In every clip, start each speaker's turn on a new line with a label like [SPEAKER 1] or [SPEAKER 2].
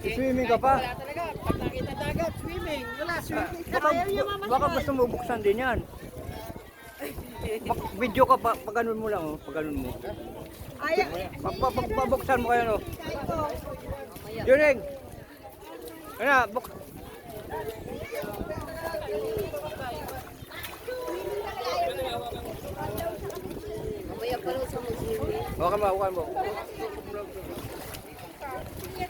[SPEAKER 1] Swimming ka pa?
[SPEAKER 2] Wala talaga. Pag nakita dagat, swimming. Wala, swimming.
[SPEAKER 1] Baka gusto mo buksan din yan. Video ka pa, pag-anon mo lang, oh. Pag-anon mo. Pabuksan mo kayo, no? Juning! Ano,
[SPEAKER 3] Mamaya pa rin sa mag-swimming.
[SPEAKER 1] Hawakan mo. Yes,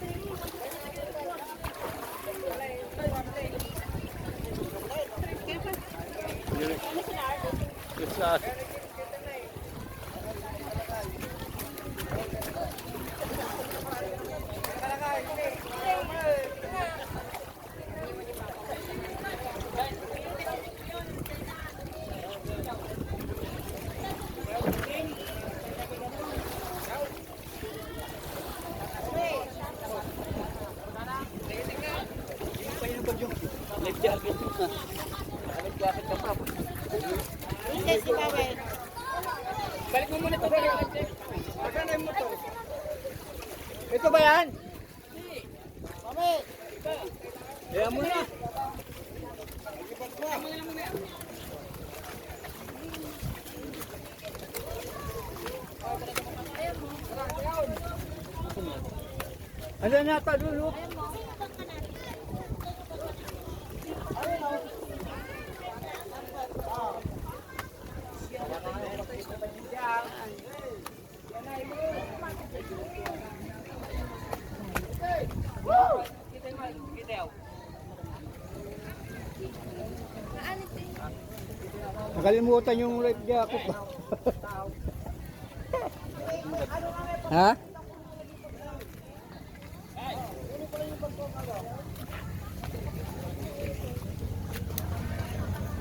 [SPEAKER 1] life jacket ka. Life jacket ka pa.
[SPEAKER 3] Hindi, si Babay.
[SPEAKER 2] Balik mo muna ito. Magkano yung motor?
[SPEAKER 1] Ito ba yan?
[SPEAKER 2] Mami!
[SPEAKER 1] Kaya mo na. Ano na ata dulo? Nakalimutan yung life jacket. Ha?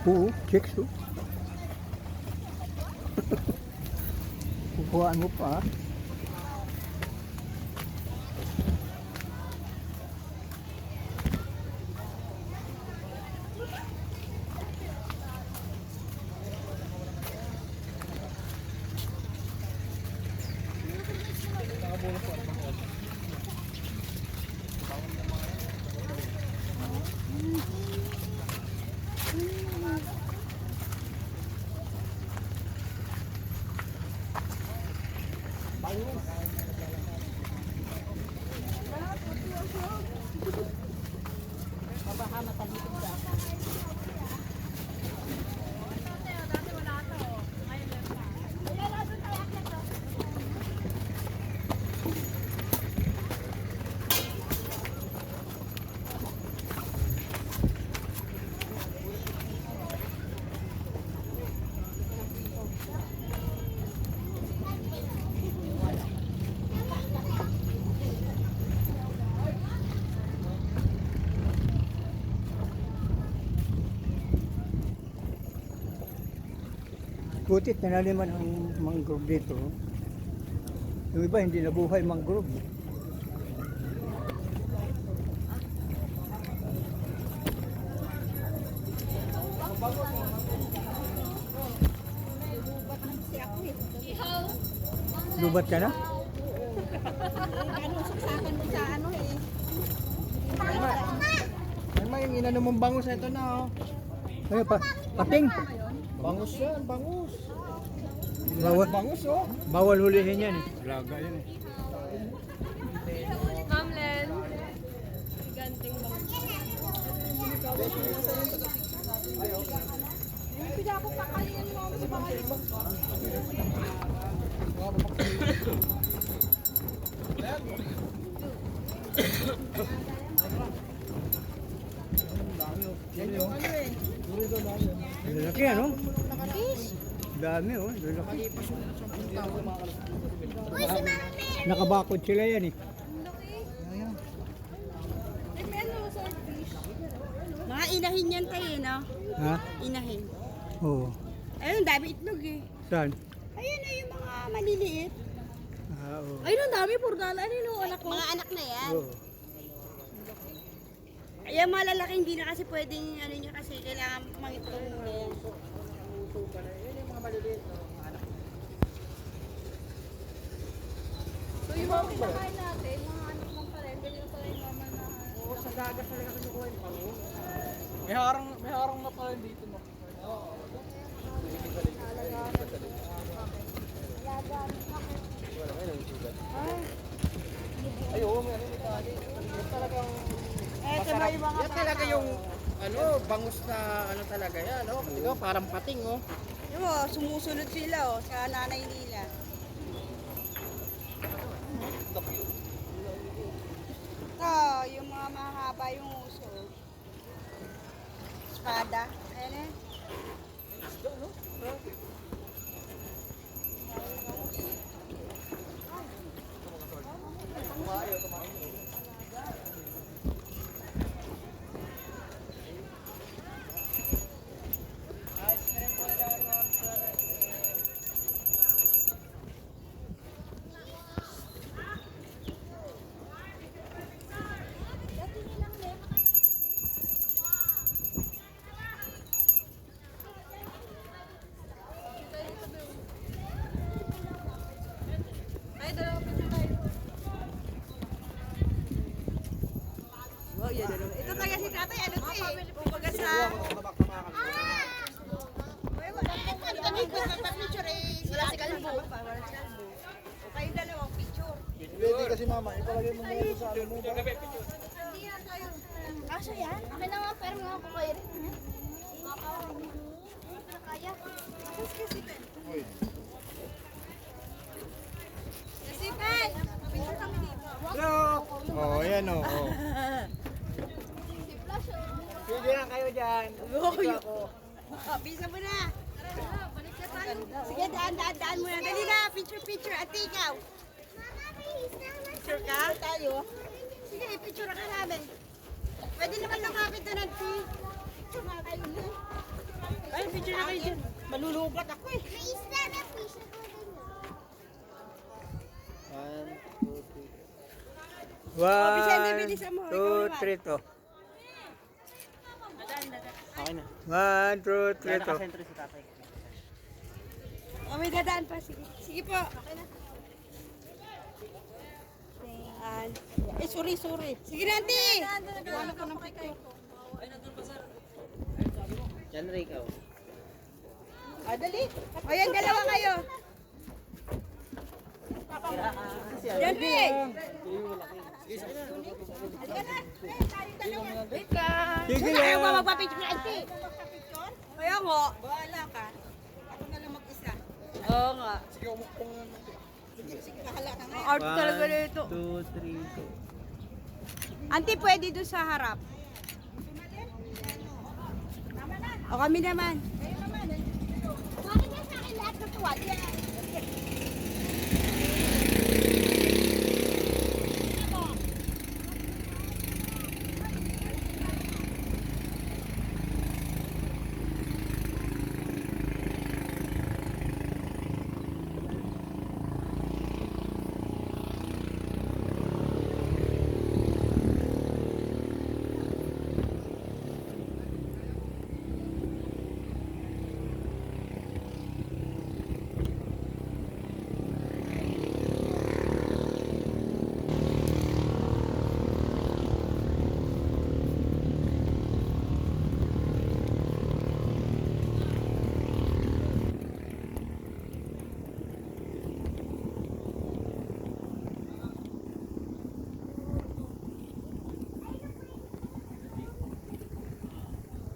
[SPEAKER 1] Oo, checks to. Kukuhaan mo pa. Butit tinaliman ang mangrove dito. Yung iba hindi nabuhay mangrove. Lubat ka na?
[SPEAKER 3] Ano, saksakan mo sa ano eh.
[SPEAKER 2] Ano yung inano mong bangus ito na, oh.
[SPEAKER 1] Ano pa? Pating!
[SPEAKER 2] Bangus yan, bangus.
[SPEAKER 1] Bawal,
[SPEAKER 2] Bangus, oh.
[SPEAKER 1] bawal hulihin yan eh.
[SPEAKER 2] Laga yan, eh.
[SPEAKER 3] Mamlen. Ganting bang. Pila ko pa kanyan mo sa bahay.
[SPEAKER 2] Yan yung ano, eh. Duro lang yan.
[SPEAKER 1] Lalaki ano? Dami oh, lalaki. Nakabakod sila yan eh.
[SPEAKER 3] Mga inahin yan tayo, no?
[SPEAKER 1] Ha?
[SPEAKER 3] Inahin.
[SPEAKER 1] Oo.
[SPEAKER 3] Ayun, dami itlog eh.
[SPEAKER 1] Saan?
[SPEAKER 3] Ayun na yung mga maliliit.
[SPEAKER 1] Ah, oo.
[SPEAKER 3] Ayun, ang dami, purnala. Ano yung anak ko? Mga anak na yan.
[SPEAKER 1] Oo.
[SPEAKER 3] Ayan, mga lalaki, hindi na kasi pwedeng, ano niya kasi, kailangan mangitlog na yan.
[SPEAKER 2] Yan yung mga maliliit, oh.
[SPEAKER 3] So, yung mga kinakain natin, mga anak lang pala, ganyan pala yung mama na. dagat talaga kinukuha yung pango.
[SPEAKER 2] May harang na pala dito, no? Ay, oo, may ano tali. Yan talagang
[SPEAKER 3] Eto na yung mga
[SPEAKER 4] Yan talaga yung ano, bangus na ano talaga yan, oh. Kasi parang pating, oh.
[SPEAKER 3] Yung sumusunod sila sa nanay nila. Ito, yung mga mahaba yung uso. Espada. Ayan eh. Oh, yan, yan. Ito talaga si tatay, ano to eh. Kumbaga sa... Wala si Kalbo. Wala si Kalbo. O kayo dalawang picture.
[SPEAKER 1] Pwede kasi mama, ipalagay mo muna sa ano mo.
[SPEAKER 3] Hindi yan tayo.
[SPEAKER 5] Kaso yan? Akin naman, pero mga ko kayo rin. Hindi na kaya.
[SPEAKER 3] Kasi Pen! Picture kami dito.
[SPEAKER 1] Oh, ayan oh.
[SPEAKER 5] Si Flash, oh.
[SPEAKER 1] Sige na kayo dyan.
[SPEAKER 3] Oh, bisa mo na.
[SPEAKER 5] Balik na tayo.
[SPEAKER 3] Sige, daan mo na. Dali na, picture. At ikaw. Picture ka? Tayo. Sige, picture ka namin. Pwede naman lumapit na natin. Picture na tayo. Ay, picture na kayo dyan. Malulubat ako eh. Oh, Vicente, bilisan mo. Ikaw naman.
[SPEAKER 1] to.
[SPEAKER 4] Okay na.
[SPEAKER 1] 1, 2, 3 to.
[SPEAKER 4] Nakasentro si tatay.
[SPEAKER 3] Oh, may dadaan pa. Sige, sige po. Sorry. Sige na, auntie. Wala ko ng picture.
[SPEAKER 4] Yan, Ray, ikaw.
[SPEAKER 3] Ah, dali. O yan, dalawa kayo. Yan, Rick.
[SPEAKER 1] Sige
[SPEAKER 3] Ayaw
[SPEAKER 1] na.
[SPEAKER 3] ba magpapicture, auntie? Kaya mo. Bahala ka. Ako na lang mag-isa. Oo nga. Sige, umukpong na. Sige, bahala ka nga. Art talaga nito.
[SPEAKER 4] 2, 3, 2.
[SPEAKER 3] Auntie, pwede doon sa harap. O kami naman.
[SPEAKER 5] Bakit na sa akin lahat ng tuwad?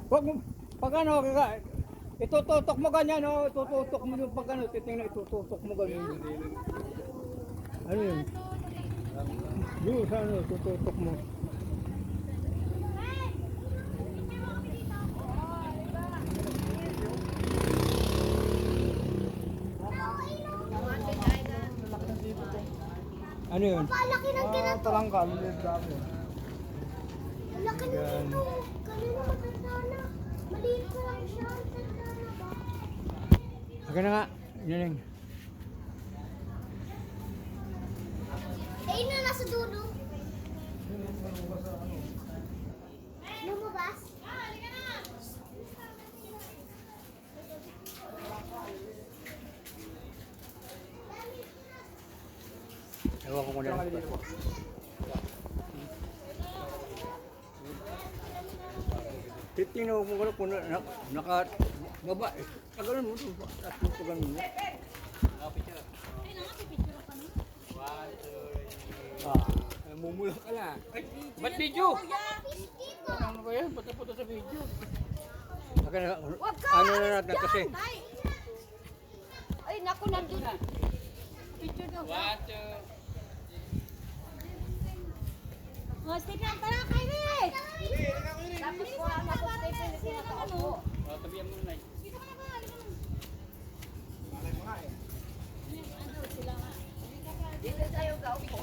[SPEAKER 1] Wag mo, pag ano, itututok mo ganyan, no? Itututok mo yung pag ano, titingnan, itututok mo ganyan. Ano yun? Yun, sa ano, itututok mo. Ano yun?
[SPEAKER 5] Palaki ng kinato.
[SPEAKER 1] Talangkal, yung dami.
[SPEAKER 5] Laki ng dito. Kanina matanda na. Maliit ko lang siya. Matanda na ba?
[SPEAKER 1] Aga na nga, yan.
[SPEAKER 5] Eh, na nasa dulo. Lumabas?
[SPEAKER 1] Ewan ko muna. Titingnan mo kung naka baba eh. Tagalan mo doon. At tutugan mo. Mumula ka na.
[SPEAKER 2] Ba't video?
[SPEAKER 4] Ano ba yan? Ba't napunta sa video?
[SPEAKER 1] Ano na natin kasi.
[SPEAKER 3] Ay, naku, nandun. Picture daw.
[SPEAKER 2] 1, 2.
[SPEAKER 3] Oh, Stephen, tara, kayo Tapos po, ako, Stephen, sinakaupo.
[SPEAKER 2] Tabihan mo na.
[SPEAKER 3] Dito tayo, kaupo.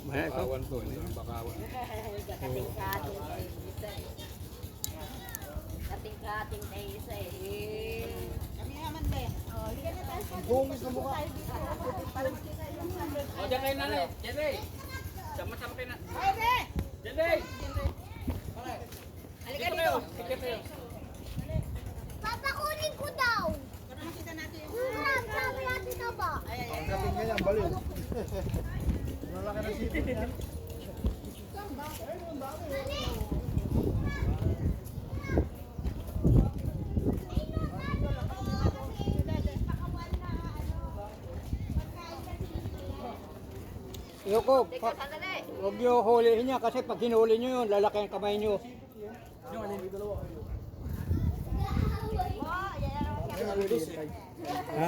[SPEAKER 1] Mahal ito.
[SPEAKER 4] Bakawan to, hindi ang bakawan.
[SPEAKER 3] Kating-kating tayo isa eh. Kating-kating tayo isa eh. Kami naman ba? Oh, liga na tayo sa bungis na mukha.
[SPEAKER 2] O, dyan kayo nanay. Dyan rin. Sama-sama kayo na.
[SPEAKER 3] Bebe!
[SPEAKER 2] Dyan rin.
[SPEAKER 3] Halika
[SPEAKER 2] Dito kayo.
[SPEAKER 3] dito.
[SPEAKER 2] Dito kayo.
[SPEAKER 5] Papakunin ko daw.
[SPEAKER 3] Para makita natin yung...
[SPEAKER 5] Sabi natin na ba?
[SPEAKER 6] Kapit nga yan, baliw. Malaki na sipit yan.
[SPEAKER 1] Yoko,
[SPEAKER 3] Teka, sandali.
[SPEAKER 1] huwag niyo hulihin niya kasi pag hinuli niyo yun, lalaki ang kamay niyo.
[SPEAKER 3] Oh, yan ang
[SPEAKER 1] Ha?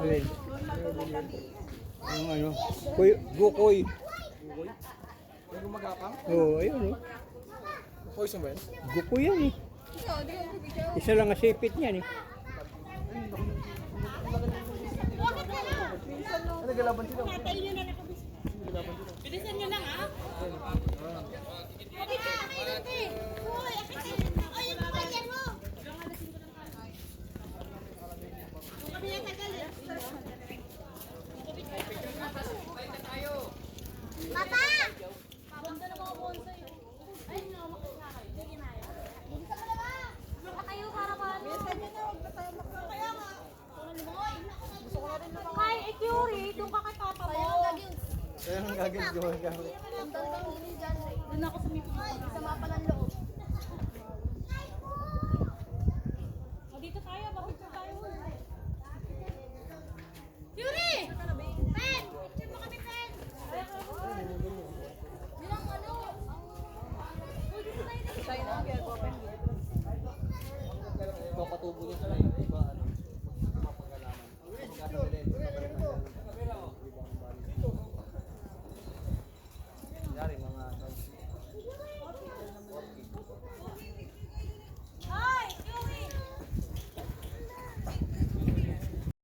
[SPEAKER 1] Alin? Yung ano? Kuy, gukoy.
[SPEAKER 4] May gumagapang?
[SPEAKER 1] Oo, ayun oh.
[SPEAKER 4] Poison ba yan?
[SPEAKER 1] Gukoy yan eh. Isa lang ang sipit niyan eh.
[SPEAKER 6] Ano galaban sila?
[SPEAKER 3] Patay nyo na nakabis. Bilisan nyo lang, ha? Kapit ka, kayo natin. Uy, akit ka. Ay, yung pagyan mo. Kami yung tagal eh.
[SPEAKER 5] Papa!
[SPEAKER 3] Ganda na mga bonsai. Ay, namakit nga kayo. Sige na yun.
[SPEAKER 5] Hindi ka pala ba?
[SPEAKER 3] Maka kayo para ba? Bilisan nyo na, huwag na tayo makita. Kaya nga. Gusto ko na rin naman. Kay Ecuri, doon ka kay Papa mo.
[SPEAKER 6] Kaya ang gagawin ko.
[SPEAKER 3] Doon ako sa may sa mapa ng